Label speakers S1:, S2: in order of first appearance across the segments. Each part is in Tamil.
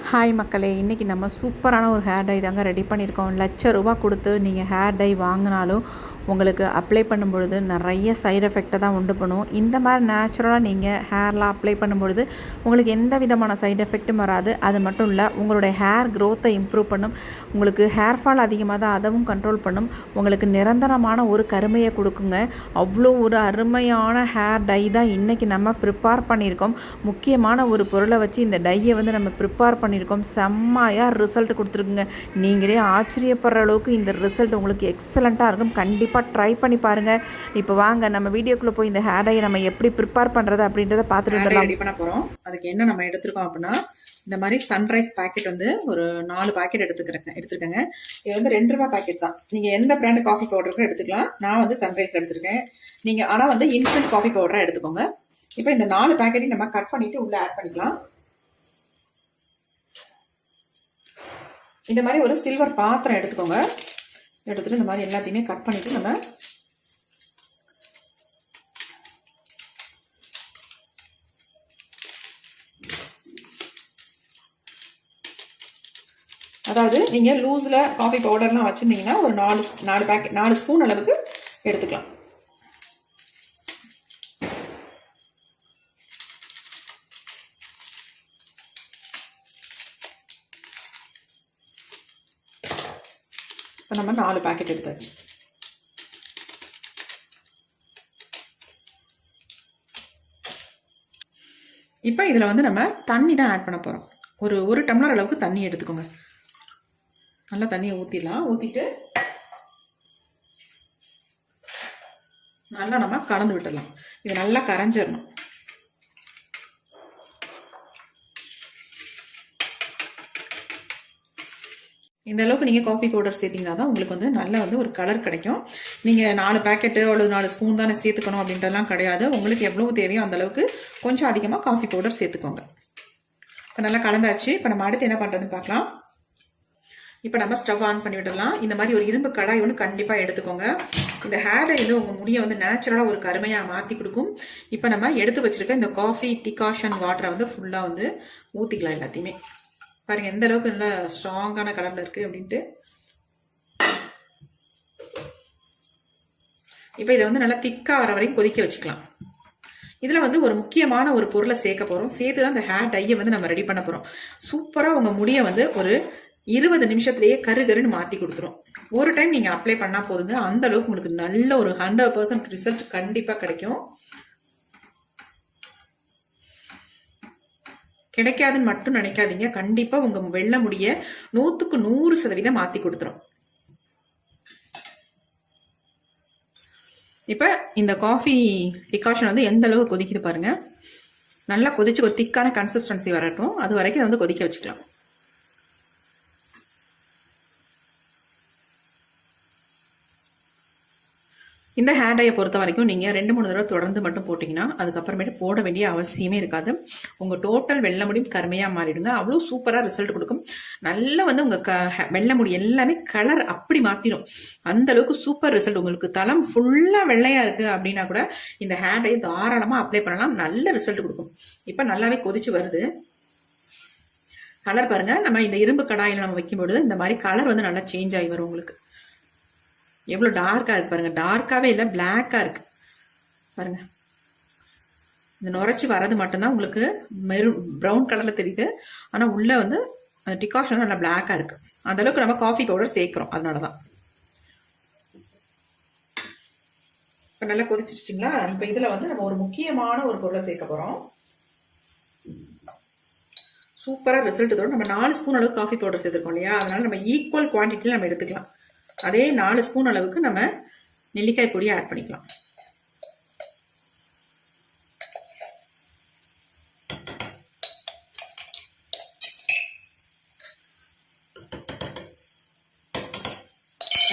S1: ஹாய் மக்களே, இன்றைக்கி நம்ம சூப்பரான ஒரு ஹேர் டை தாங்க ரெடி பண்ணியிருக்கோம். ₹1,00,000 கொடுத்து நீங்கள் ஹேர் டை வாங்கினாலும் உங்களுக்கு அப்ளை பண்ணும்பொழுது நிறைய சைடு எஃபெக்டை தான் உண்டு பண்ணும். இந்த மாதிரி நேச்சுரலாக நீங்கள் ஹேர்லாம் அப்ளை பண்ணும்பொழுது உங்களுக்கு எந்த விதமான சைடு எஃபெக்ட்டும் வராது. அது மட்டும் இல்லை, உங்களுடைய ஹேர் க்ரோத்தை இம்ப்ரூவ் பண்ணும். உங்களுக்கு ஹேர் ஃபால் அதிகமாக தான் அதவும் கண்ட்ரோல் பண்ணும். உங்களுக்கு நிரந்தரமான ஒரு கருமையை கொடுக்குங்க. அவ்வளோ ஒரு அருமையான ஹேர் டை தான் இன்றைக்கி நம்ம ப்ரிப்பேர் பண்ணியிருக்கோம். முக்கியமான ஒரு பொருளை வச்சு இந்த டையை நம்ம ப்ரிப்பேர் பண்ணியிருக்கோம். செம்மையாக ரிசல்ட் கொடுத்துருக்குங்க. நீங்களே ஆச்சரியப்படுற அளவுக்கு இந்த ரிசல்ட் உங்களுக்கு எக்ஸலண்ட்டாக இருக்கும். கண்டிப்பாக ட்ரை பண்ணி பாருங்கள். இப்போ வாங்க நம்ம வீடியோக்குள்ளே போய் இந்த ஹேர் டையை நம்ம எப்படி ப்ரிப்பேர் பண்ணுறது அப்படின்றத பார்த்துட்டு வந்துடலாம். ரெடி பண்ண போகிறோம். அதுக்கு என்ன நம்ம எடுத்துருக்கோம் அப்படின்னா, இந்த மாதிரி சன்ரைஸ் பேக்கெட் ஒரு 4 பேக்கெட் எடுத்துருக்கேங்க. இது ₹2 பேக்கெட் தான். நீங்கள் எந்த பிராண்ட் காஃபி பவுடருக்கும் எடுத்துக்கலாம். நான் சன்ரைஸ் எடுத்துருக்கேன். நீங்கள் ஆனால் இன்ஸ்டன்ட் காஃபி பவுடராக எடுத்துக்கோங்க. இப்போ இந்த 4 பேக்கெட்டையும் நம்ம கட் பண்ணிவிட்டு உள்ளே ஆட் பண்ணிக்கலாம். இந்த மாதிரி ஒரு சில்வர் பாத்திரம் எடுத்துக்கோங்க. எடுத்துகிட்டு இந்த மாதிரி எல்லாத்தையுமே கட் பண்ணிவிட்டு நம்ம அதாவது நீங்கள் லூஸில் காஃபி பவுடர்லாம் வச்சுருந்தீங்கன்னா ஒரு 4 ஸ்பூன் அளவுக்கு எடுத்துக்கலாம். இப்போ நம்ம 4 பேக்கெட் எடுத்தாச்சு. இப்போ இதில் நம்ம தண்ணி தான் ஆட் பண்ண போகிறோம். ஒரு டம்ளர் அளவுக்கு தண்ணி எடுத்துக்கோங்க. நல்லா தண்ணியை ஊற்றிடலாம். ஊற்றிட்டு நல்லா நம்ம கலந்து விட்டுடலாம். இது நல்லா கரைஞ்சிடணும். இந்த அளவுக்கு நீங்கள் காஃபி பவுடர் சேர்த்திங்கன்னா தான் உங்களுக்கு நல்ல ஒரு கலர் கிடைக்கும். நீங்கள் 4 பேக்கெட்டு அவ்வளோ 4 ஸ்பூன் தானே சேர்த்துக்கணும் அப்படின்றலாம் கிடையாது. உங்களுக்கு எவ்வளோ தேவையோ அந்தளவுக்கு கொஞ்சம் அதிகமாக காஃபி பவுடர் சேர்த்துக்கோங்க. இப்போ நல்லா கலந்தாச்சு. இப்போ நம்ம அடுத்து என்ன பண்ணுறதுன்னு பார்க்கலாம். இப்போ நம்ம ஸ்டவ் ஆன் பண்ணி விடலாம். இந்த மாதிரி ஒரு இரும்பு கடாய் கண்டிப்பாக எடுத்துக்கோங்க. இந்த ஹேர் டை உங்கள் முடியை நேச்சுரலாக ஒரு கருமையாக மாற்றி கொடுக்கும். இப்போ நம்ம எடுத்து வச்சுருக்க இந்த காஃபி டிகாஷன் வாட்டரை ஃபுல்லாக ஊற்றிக்கலாம். எல்லாத்தையுமே பாருங்கள் எந்த அளவுக்கு நல்லா ஸ்ட்ராங்கான கலரில் இருக்குது அப்படின்ட்டு. இப்போ இதை நல்லா திக்காக வர வரைக்கும் கொதிக்க வச்சுக்கலாம். இதில் ஒரு முக்கியமான ஒரு பொருளை சேர்க்க போகிறோம். சேர்த்து தான் இந்த ஹேர் டையை நம்ம ரெடி பண்ண போகிறோம். சூப்பராக உங்கள் முடியை ஒரு 20 நிமிஷத்துலேயே கருன்னு மாற்றி கொடுத்துரும். ஒரு டைம் நீங்கள் அப்ளை பண்ணால் போதுங்க. அந்த அளவுக்கு உங்களுக்கு நல்ல ஒரு 100% ரிசல்ட் கண்டிப்பாக கிடைக்கும். கிடைக்காதுன்னு மட்டும் நினைக்காதீங்க. கண்டிப்பாக உங்கள் வெள்ளை முடிய 100க்கு 100% மாற்றி கொடுத்துரும். இப்போ இந்த காஃபி டிகாஷன் எந்த அளவுக்கு கொதிக்குது பாருங்கள். நல்லா கொதிச்சு ஒரு திக்கான கன்சிஸ்டன்சி வரட்டும். அது வரைக்கும் கொதிக்க வச்சுக்கலாம். இந்த ஹேர் டையை பொறுத்த வரைக்கும் நீங்கள் 2-3 தடவை தொடர்ந்து மட்டும் போட்டிங்கன்னா அதுக்கப்புறமேட்டு போட வேண்டிய அவசியமே இருக்காது. உங்கள் டோட்டல் வெள்ளை முடியும் கருமையாக மாறிடுங்க. அவ்வளோ சூப்பராக ரிசல்ட் கொடுக்கும். நல்லா உங்கள் வெள்ளை முடி எல்லாமே கலர் அப்படி மாற்றிடும். அந்த அளவுக்கு சூப்பர் ரிசல்ட். உங்களுக்கு தலம் ஃபுல்லாக வெள்ளையாக இருக்குது அப்படின்னா கூட இந்த ஹேர் டை தாராளமாக அப்ளை பண்ணலாம். நல்ல ரிசல்ட் கொடுக்கும். இப்போ நல்லாவே கொதிச்சு வருது. கலர் பாருங்கள். நம்ம இந்த இரும்பு கடாயில் நம்ம வைக்கும்பொழுது இந்த மாதிரி கலர் நல்லா சேஞ்ச் ஆகி வரும். உங்களுக்கு எவ்வளோ டார்க்காக இருக்குது பாருங்கள். டார்க்காகவே இல்லை, பிளாக்காக இருக்குது பாருங்கள். இந்த நுரைச்சி வர்றது மட்டும்தான் உங்களுக்கு ப்ரௌன் கலரில் தெரியுது. ஆனால் உள்ளே அந்த டிகாஷன் நல்லா பிளாக்காக இருக்குது. அந்தளவுக்கு நம்ம காஃபி பவுடர் சேர்க்குறோம். அதனால தான். இப்போ நல்லா கொதிச்சிருச்சிங்களா. இப்போ இதில் நம்ம ஒரு முக்கியமான ஒரு பொருளை சேர்க்க போகிறோம். சூப்பராக ரிசல்ட் தரும். நம்ம 4 ஸ்பூன் அளவுக்கு காஃபி பவுடர் சேர்த்துருக்கோம் இல்லையா. அதனால் நம்ம ஈக்குவல் குவான்டிட்டியில் நம்ம எடுத்துக்கலாம். அதே 4 ஸ்பூன் அளவுக்கு நம்ம நெல்லிக்காய் பொடியை ஆட் பண்ணிக்கலாம்.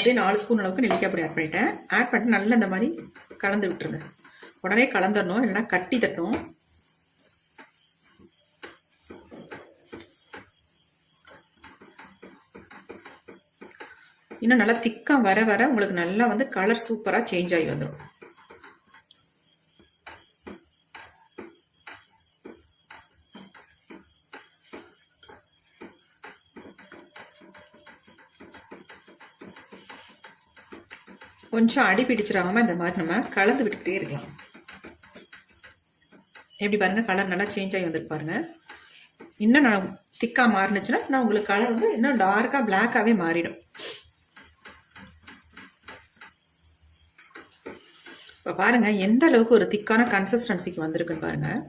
S1: அதே 4 ஸ்பூன் அளவுக்கு நெல்லிக்காய் பொடி ஆட் பண்ணிட்டேன். ஆட் பண்ணிட்டு நல்லா இந்த மாதிரி கலந்து விட்டுருங்க. உடனே கலந்துடணும், இல்லைன்னா கட்டி தட்டும். இன்னும் நல்லா திக்காக வர வர உங்களுக்கு நல்லா கலர் சூப்பராக சேஞ்ச் ஆகி வந்துடும். கொஞ்சம் அடி பிடிச்சிடாமல் இந்த மாதிரி நம்ம கலந்து விட்டுக்கிட்டே இருக்கலாம். எப்படி பாருங்கள், கலர் நல்லா சேஞ்ச் ஆகி வந்துட்டு பாருங்கள். இன்னும் நான் திக்காக மாறினுச்சுன்னா நான் உங்களுக்கு கலர் வந்து இன்னும் டார்க்காக பிளாக்காகவே மாறிடும். இப்போ பாருங்கள் எந்த அளவுக்கு ஒரு திக்கான கன்சிஸ்டன்சிக்கு வந்திருக்குன்னு பாருங்கள்.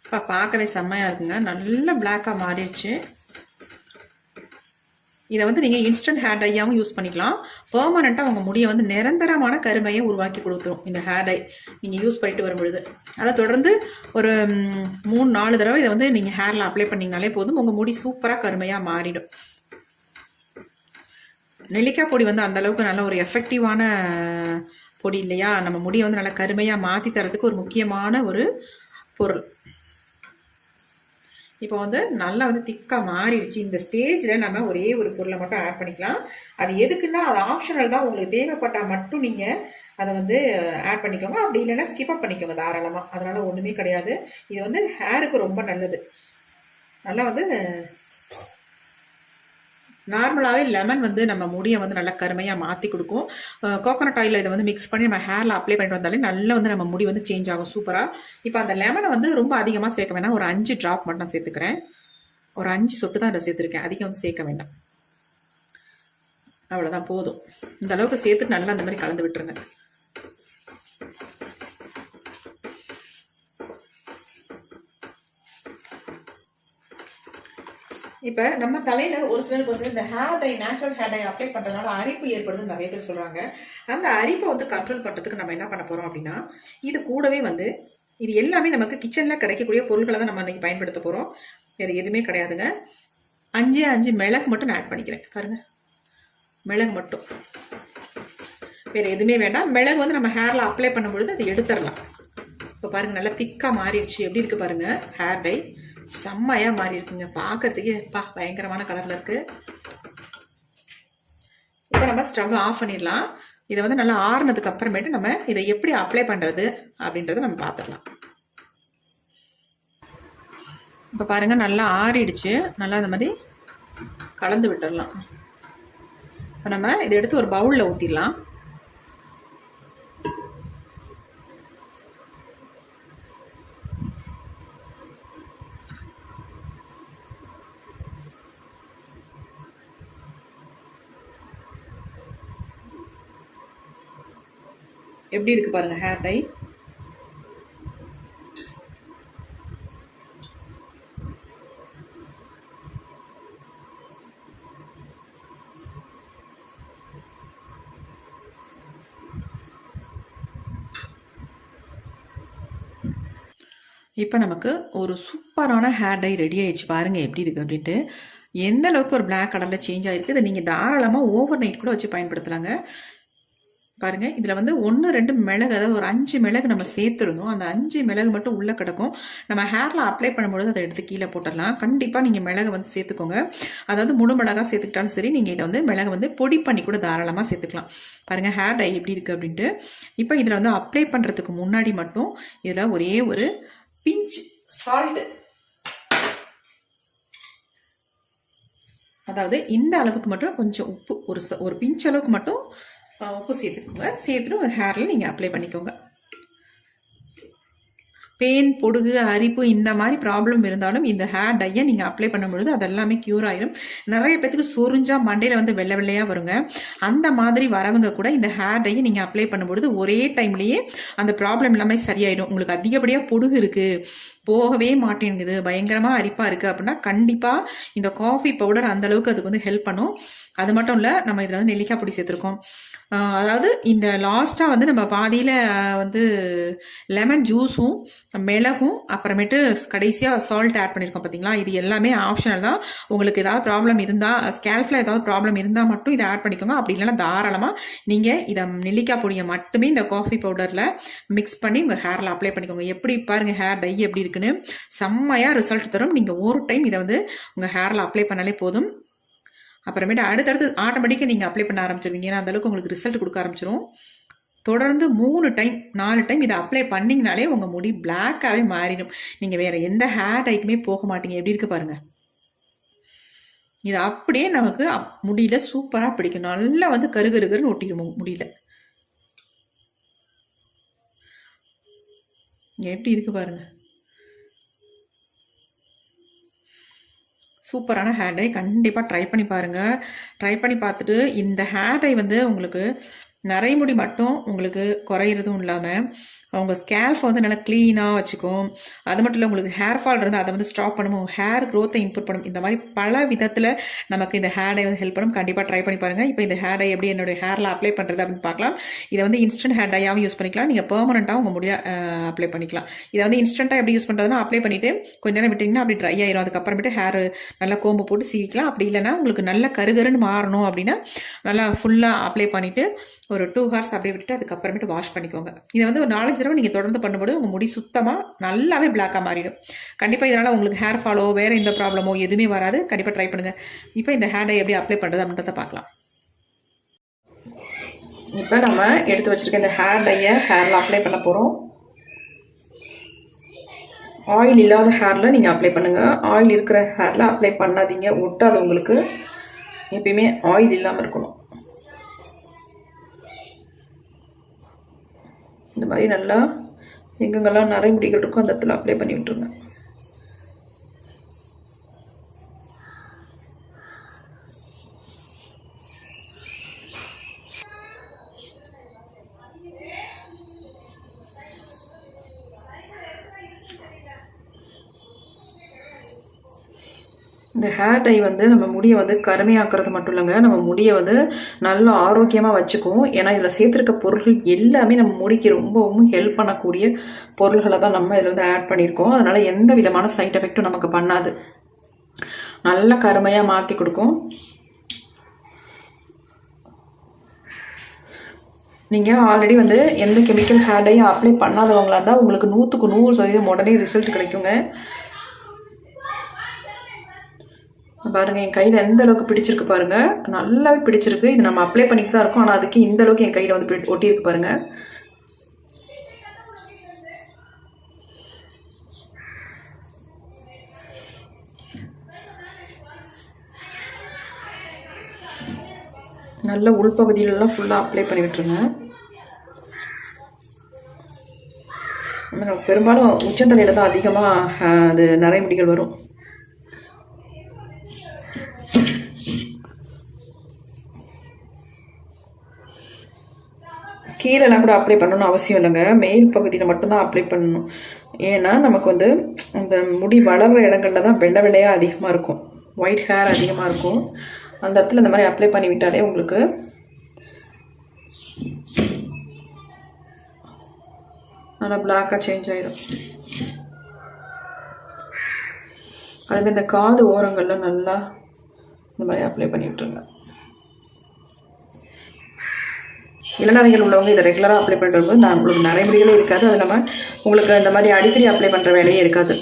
S1: இப்போ பார்க்கவே செம்மையாக இருக்குங்க, நல்ல பிளாக்காக மாறிடுச்சு. இதை வந்து நீங்கள் இன்ஸ்டன்ட் ஹேர் டையாகவும் யூஸ் பண்ணிக்கலாம். பெர்மனெண்ட்டாக உங்கள் முடியை வந்து நிரந்தரமான கருமையை உருவாக்கி கொடுத்துரும் இந்த ஹேர் டை நீங்கள் யூஸ் பண்ணிட்டு வரும்பொழுது. அதை தொடர்ந்து ஒரு 3-4 தடவை இதை வந்து நீங்கள் ஹேரில் அப்ளை பண்ணிங்கனாலே போதும், உங்கள் முடி சூப்பராக கருமையாக மாறிடும். நெல்லிக்காய் பொடி வந்து அந்தளவுக்கு நல்ல ஒரு எஃபெக்டிவான பொடி இல்லையா, நம்ம முடியை வந்து நல்லா கருமையாக மாற்றி தரதுக்கு ஒரு முக்கியமான ஒரு பொருள். இப்போ வந்து நல்லா வந்து திக்காக மாறிடுச்சு. இந்த ஸ்டேஜில் நம்ம ஒரே ஒரு பொருளை மட்டும் ஆட் பண்ணிக்கலாம். அது எதுக்குன்னா அது ஆப்ஷனல் தான், உங்களுக்கு தேவைப்பட்டால் மட்டும் நீங்கள் அதை வந்து ஆட் பண்ணிக்கோங்க, அப்படி இல்லைன்னா ஸ்கிப் பண்ணிக்கோங்க தாராளமாக. அதனால் ஒன்றுமே கிடையாது. இது வந்து ஹேருக்கு ரொம்ப நல்லது. நல்லா வந்து நார்மலாகவே லெமன் வந்து நம்ம முடியை வந்து நல்லா கருமையாக மாற்றி கொடுக்கும். கோகோனட் ஆயிலில் இதை வந்து மிக்ஸ் பண்ணி நம்ம ஹேரில் அப்ளை பண்ணிட்டு வந்தாலே நல்லா வந்து நம்ம முடி வந்து சேஞ்ச் ஆகும் சூப்பராக. இப்போ அந்த லெமனை வந்து ரொம்ப அதிகமாக சேர்க்க வேண்டாம், ஒரு 5 ட்ராப் மட்டும் நான் சேர்த்துக்கிறேன். ஒரு 5 சொட்டு தான் அதை சேர்த்துருக்கேன், அதிகம் வந்து சேர்க்க வேண்டாம். அவ்வளோதான் போதும். இந்த அளவுக்கு சேர்த்துட்டு நல்லா அந்த மாதிரி கலந்து விட்டுருங்க. இப்போ நம்ம தலையில் ஒரு சிலருக்கு வந்து இந்த hair dye natural hair dye apply பண்ணுறதுனால அரிப்பு ஏற்படுதுன்னு நிறைய பேர் சொல்கிறாங்க. அந்த அரிப்பை வந்து கண்ட்ரோல் பண்ணுறதுக்கு நம்ம என்ன பண்ண போகிறோம் அப்படின்னா, இது கூடவே வந்து இது எல்லாமே நமக்கு கிச்சனில் கிடைக்கக்கூடிய பொருட்களை தான் நம்ம இன்றைக்கி பயன்படுத்த போகிறோம், வேறு எதுவுமே கிடையாதுங்க. 5 மிளகு மட்டும் நான் ஆட் பண்ணிக்கிறேன். பாருங்கள், மிளகு மட்டும், வேறு எதுவுமே வேண்டாம். மிளகு வந்து நம்ம ஹேரில் அப்ளை பண்ணும்பொழுது அதை எடுத்துடலாம். இப்போ பாருங்கள் நல்லா திக்காக மாறிடுச்சு. எப்படி இருக்குது பாருங்கள், ஹேர் டை செம்மையாக மாறி இருக்குங்க, பார்க்கறதுக்கே பயங்கரமான கலரில் இருக்குது. இப்போ நம்ம ஸ்டவ் ஆஃப் பண்ணிடலாம். இதை வந்து நல்லா ஆறுனதுக்கு அப்புறமேட்டு நம்ம இதை எப்படி அப்ளை பண்ணுறது அப்படின்றத நம்ம பார்த்துடலாம். இப்போ பாருங்கள் நல்லா ஆறிடுச்சு, நல்லா இந்த மாதிரி கலந்து விட்டுடலாம். இப்போ நம்ம இதை எடுத்து ஒரு பவுலில் ஊற்றிடலாம். எப்படி இருக்குது பாருங்கள் ஹேர் டை. இப்போ நமக்கு ஒரு சூப்பரான ஹேர் டை ரெடி ஆயிடுச்சு. பாருங்கள் எப்படி இருக்குது அப்படின்ட்டு. எந்த அளவுக்கு ஒரு பிளாக் கலரில் சேஞ்ச் ஆகிருக்கு. இதை நீங்கள் தாராளமாக ஓவர் நைட் கூட வச்சு பயன்படுத்தலாங்க. பாருங்கள், இதில் வந்து 1-2 மிளகு, அதாவது ஒரு 5 மிளகு நம்ம சேர்த்துருந்தோம். அந்த 5 மிளகு மட்டும் உள்ளே கிடக்கும். நம்ம ஹேரில் அப்ளை பண்ணும்போது அதை எடுத்து கீழே போட்டுடலாம். கண்டிப்பாக நீங்கள் மிளகு வந்து சேர்த்துக்கோங்க. அதாவது முழு மிளகாக சேர்த்துக்கிட்டாலும் சரி, நீங்கள் இதை வந்து மிளகு வந்து பொடி பண்ணி கூட தாராளமாக சேர்த்துக்கலாம். பாருங்கள் ஹேர் டை எப்படி இருக்குது அப்படின்ட்டு. இப்போ இதில் வந்து அப்ளை பண்ணுறதுக்கு முன்னாடி மட்டும் இதில் ஒரே ஒரு பிஞ்ச் சால்ட்டு, அதாவது இந்த அளவுக்கு மட்டும் கொஞ்சம் உப்பு, ஒரு பிஞ்ச் அளவுக்கு மட்டும் உப்பு சேர்த்துக்கோங்க. சேர்த்துட்டு ஹேரில் நீங்கள் அப்ளை பண்ணிக்கோங்க. பேன், பொடுகு, அரிப்பு இந்த மாதிரி ப்ராப்ளம் இருந்தாலும் இந்த ஹேர் டையை நீங்கள் அப்ளை பண்ணும்பொழுது அதெல்லாமே க்யூர் ஆயிடும். நிறைய பேத்துக்கு சொரிஞ்சா மண்டையில் வந்து வெள்ளை வெள்ளையாக வருங்க. அந்த மாதிரி வரவங்க கூட இந்த ஹேர் டையை நீங்கள் அப்ளை பண்ணும்பொழுது ஒரே டைம்லேயே அந்த ப்ராப்ளம் எல்லாமே சரியாயிடும். உங்களுக்கு அதிகப்படியாக பொடுகு இருக்குது, போகவே மாட்டேங்குது, பயங்கரமாக அரிப்பாக இருக்குது அப்படின்னா கண்டிப்பாக இந்த காஃபி பவுடர் அந்தளவுக்கு அதுக்கு வந்து ஹெல்ப் பண்ணும். அது மட்டும் இல்லை, நம்ம இதில் வந்து நெல்லிக்காய் பொடி சேர்த்துருக்கோம். அதாவது இந்த லாஸ்ட்டாக வந்து நம்ம பாதியில் வந்து லெமன் ஜூஸும் மிளகும் அப்புறமேட்டு கடைசியாக சால்ட் ஆட் பண்ணியிருக்கோம் பார்த்தீங்களா. இது எல்லாமே ஆப்ஷனல் தான். உங்களுக்கு ஏதாவது ப்ராப்ளம் இருந்தால், ஸ்கேல்ஃபில் ஏதாவது ப்ராப்ளம் இருந்தால் மட்டும் இதை ஆட் பண்ணிக்கோங்க. அப்படி இல்லைன்னா தாராளமாக நீங்கள் இதை நெல்லிக்காய் பொடியை மட்டுமே இந்த காஃபி பவுடரில் மிக்ஸ் பண்ணி உங்கள் ஹேரில் அப்ளை பண்ணிக்கோங்க. எப்படி பாருங்கள் ஹேர் டை எப்படி இருக்குன்னு, செம்மையாக ரிசல்ட் தரும். நீங்கள் ஒரு டைம் இதை வந்து உங்கள் ஹேரில் அப்ளை பண்ணாலே போதும். அப்புறமேட்டு அடுத்தடுத்து ஆட்டோமேட்டிக்காக நீங்கள் அப்ளை பண்ண ஆரம்பிச்சிருவீங்க. ஏன்னா அந்தளவுக்கு உங்களுக்கு ரிசல்ட் கொடுக்க ஆரம்பிச்சிடும். தொடர்ந்து 3 டைம் 4 டைம் இதை அப்ளை பண்ணிங்கனாலே உங்கள் முடி பிளாக்காகவே மாறிடும். நீங்கள் வேறு எந்த ஹேர் டைக்குமே போக மாட்டீங்க. எப்படி இருக்குது பாருங்கள். இது அப்படியே நமக்கு முடியல சூப்பராக பிடிக்கும். நல்லா வந்து கருகருகருன்னு ஒட்டிடும் முடியல. எப்படி இருக்கு பாருங்க. சூப்பரான ஹேர் டை. கண்டிப்பாக ட்ரை பண்ணி பாருங்கள். ட்ரை பண்ணி பார்த்துட்டு இந்த ஹேர் டை வந்து உங்களுக்கு நரைமுடி மட்டும் உங்களுக்கு குறையிறதும் இல்லாமல் அவங்க ஸ்கேல்ஃப் வந்து நல்லா க்ளீனாக வச்சுக்கும். அது மட்டும் இல்லை, உங்களுக்கு ஹேர் ஃபால் இருந்தால் அதை வந்து ஸ்டாப் பண்ணும், ஹேர் க்ரோத்தை இம்ப்ரூவ் பண்ணும். இந்த மாதிரி பல விதத்தில் நமக்கு இந்த ஹேர் டை வந்து ஹெல்ப் பண்ணும். கண்டிப்பாக ட்ரை பண்ணி பாருங்கள். இப்போ இந்த ஹேர் டை எப்படி என்னுடைய ஹேரில் அப்ளை பண்ணுறது அப்படின்னு பார்க்கலாம். இதை வந்து இன்ஸ்டன்ட் ஹேர் டையாகவும் யூஸ் பண்ணிக்கலாம், நீங்கள் பெர்மனெண்ட்டாக உங்கள் முடிய அப்ளை பண்ணிக்கலாம். இதை வந்து இன்ஸ்டண்ட்டாக எப்படி யூஸ் பண்ணுறதுனா, அப்ளை பண்ணிவிட்டு கொஞ்ச நேரம் விட்டிங்கன்னா அப்படி ட்ரை ஆயிரும். அதுக்கப்புறமேட்டு ஹேர் நல்லா கோம்பு போட்டு சீவிக்கலாம். அப்படி இல்லைனா உங்களுக்கு நல்ல கருகருன்னு மாறணும் அப்படின்னா நல்லா ஃபுல்லாக அப்ளை பண்ணிவிட்டு ஒரு 2 hours அப்படியே விட்டுட்டு அதுக்கப்புறமேட்டு வாஷ் பண்ணிக்கோங்க. இதை வந்து ஒரு 4-5 தடவை நீங்கள் தொடர்ந்து பண்ணும்போது உங்கள் முடி சுத்தமாக நல்லாவே பிளாக்காக மாறிடும். கண்டிப்பாக இதனால் உங்களுக்கு ஹேர் ஃபாலோ வேறு எந்த ப்ராப்ளமோ எதுவுமே வராது. கண்டிப்பாக ட்ரை பண்ணுங்கள். இப்போ இந்த ஹேர் டை எப்படி அப்ளை பண்ணுறது அப்படின்றத பார்க்கலாம். இப்போ நம்ம எடுத்து வச்சுருக்க இந்த ஹேர் டையை ஹேரில் அப்ளை பண்ண போகிறோம். ஆயில் இல்லாத ஹேரில் நீங்கள் அப்ளை பண்ணுங்கள். ஆயில் இருக்கிற ஹேரில் அப்ளை பண்ணாதீங்க, ஒட்டாது உங்களுக்கு. எப்பயுமே ஆயில் இல்லாமல் இருக்கணும். இந்த மாதிரி நல்லா எங்கெங்கெல்லாம் நிறைய முடிகள் இருக்கும் அந்த இடத்துல அப்ளை பண்ணி விட்டுருங்க. இந்த ஹேர் டை வந்து நம்ம முடியை வந்து கருமையாக்குறது மட்டும் இல்லைங்க, நம்ம முடியை வந்து நல்லா ஆரோக்கியமாக வச்சுக்கும். ஏன்னா இதில் சேர்த்துருக்க பொருட்கள் எல்லாமே நம்ம முடிக்கு ரொம்பவும் ஹெல்ப் பண்ணக்கூடிய பொருள்களை தான் நம்ம இதில் வந்து ஆட் பண்ணியிருக்கோம். அதனால் எந்த விதமான சைட் எஃபெக்டும் நமக்கு பண்ணாது. நல்ல கருமையாக மாற்றி கொடுக்கும். நீங்கள் ஆல்ரெடி வந்து எந்த கெமிக்கல் ஹேர் டையும் அப்ளை பண்ணாதவங்களா இருந்தால் உங்களுக்கு 100க்கு 100% உடனே ரிசல்ட் கிடைக்குங்க. பாருங்கள், என் கையில் எந்த அளவுக்கு பிடிச்சிருக்கு பாருங்கள். நல்லாவே பிடிச்சிருக்கு. இது நம்ம அப்ளை பண்ணிட்டு தான் இருக்கோம், ஆனால் அதுக்கு இந்த அளவுக்கு என் கையில் வந்து ஒட்டியிருக்கு பாருங்கள். நல்ல உள்பகுதியிலலாம் ஃபுல்லாக அப்ளை பண்ணி விட்டுருங்க. பெரும்பாலும் உச்சந்தலையில் தான் அதிகமாக அது நிறைய முடிகள் வரும். கீழெல்லாம் கூட அப்ளை பண்ணணும்னு அவசியம் இல்லைங்க, மேல் பகுதியில் மட்டும்தான் அப்ளை பண்ணணும். ஏன்னா நமக்கு வந்து அந்த முடி வளர்கிற இடங்களில் தான் வெள்ளை வெள்ளையாக அதிகமாக இருக்கும், ஒயிட் ஹேர் அதிகமாக இருக்கும். அந்த இடத்துல இந்த மாதிரி அப்ளை பண்ணி விட்டாலே உங்களுக்கு நல்லா பிளாக்காக சேஞ்ச் ஆகிடும். அதுமாதிரி இந்த காது ஓரங்களில் நல்லா இந்த மாதிரி அப்ளை பண்ணி விட்டுருங்க. இளநரைகள் உள்ளவங்க இதை ரெகுலராக அப்ளை பண்ணிட்டு வரும்போது நான் உங்களுக்கு நிறைய முடிகளே இருக்காது. அது இல்லாமல் உங்களுக்கு இந்த மாதிரி அடிக்கடி அப்ளை பண்ணுற வேலையே இருக்காது.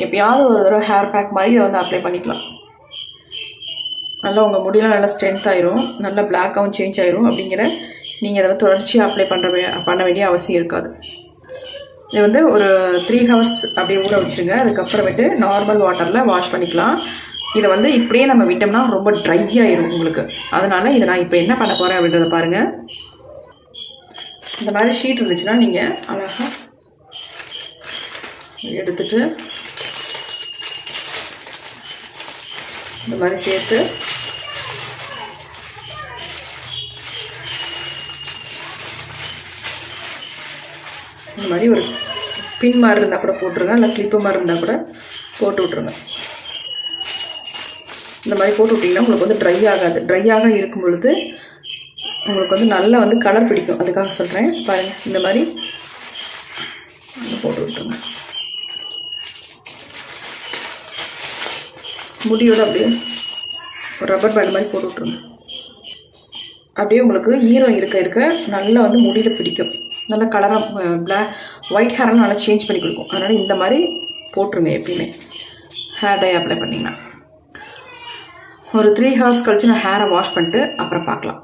S1: எப்பயாவது ஒரு தடவை ஹேர் பேக் மாதிரி இதை வந்து அப்ளை பண்ணிக்கலாம். நல்லா உங்கள் முடியெலாம் நல்லா ஸ்ட்ரென்த் ஆயிரும், நல்லா பிளாக்காகவும் சேஞ்ச் ஆயிரும். அப்படிங்கிற நீங்கள் அதை தொடர்ச்சியாக அப்ளை பண்ண வேண்டிய அவசியம் இருக்காது. இது வந்து ஒரு 3 hours அப்படியே ஊற வச்சுருங்க. அதுக்கப்புறமேட்டு நார்மல் வாட்டரில் வாஷ் பண்ணிக்கலாம். இதை வந்து இப்படியே நம்ம விட்டோம்னா ரொம்ப ட்ரை ஆயிரும் உங்களுக்கு. அதனால் இதை நான் இப்போ என்ன பண்ண போகிறேன் அப்படின்றத பாருங்கள். இந்த மாதிரி ஷீட் இருந்துச்சுன்னா நீங்கள் அழகாக எடுத்துட்டு இந்த மாதிரி சேர்த்து இந்த மாதிரி ஒரு பின் மாதிரி இருந்தால் கூட போட்டுருங்க, இல்லை கிளிப்பு மாதிரி இருந்தால் கூட போட்டு விட்ருங்க. இந்த மாதிரி போட்டு விட்டிங்கன்னா உங்களுக்கு வந்து ட்ரை ஆகாது. ட்ரையாக இருக்கும் பொழுது உங்களுக்கு வந்து நல்லா வந்து கலர் பிடிக்கும். அதுக்காக சொல்கிறேன் பாருங்கள். இந்த மாதிரி போட்டு விட்டுருங்க. முடியோடு அப்படியே ஒரு ரப்பர் பேண்ட் மாதிரி போட்டு விட்ருங்க. அப்படியே உங்களுக்கு ஈரம் இருக்க நல்லா வந்து முடியில் பிடிக்கும். நல்லா கலராக ஒயிட் ஹேரெல்லாம் நல்லா சேஞ்ச் பண்ணி கொடுக்கும். அதனால் இந்த மாதிரி போட்டுருங்க எப்பயுமே ஹேர் டை அப்ளை பண்ணிங்கன்னா. ஒரு 3 hours கழிச்சு நான் ஹேரை வாஷ் பண்ணிட்டு அப்புறம் பார்க்கலாம்.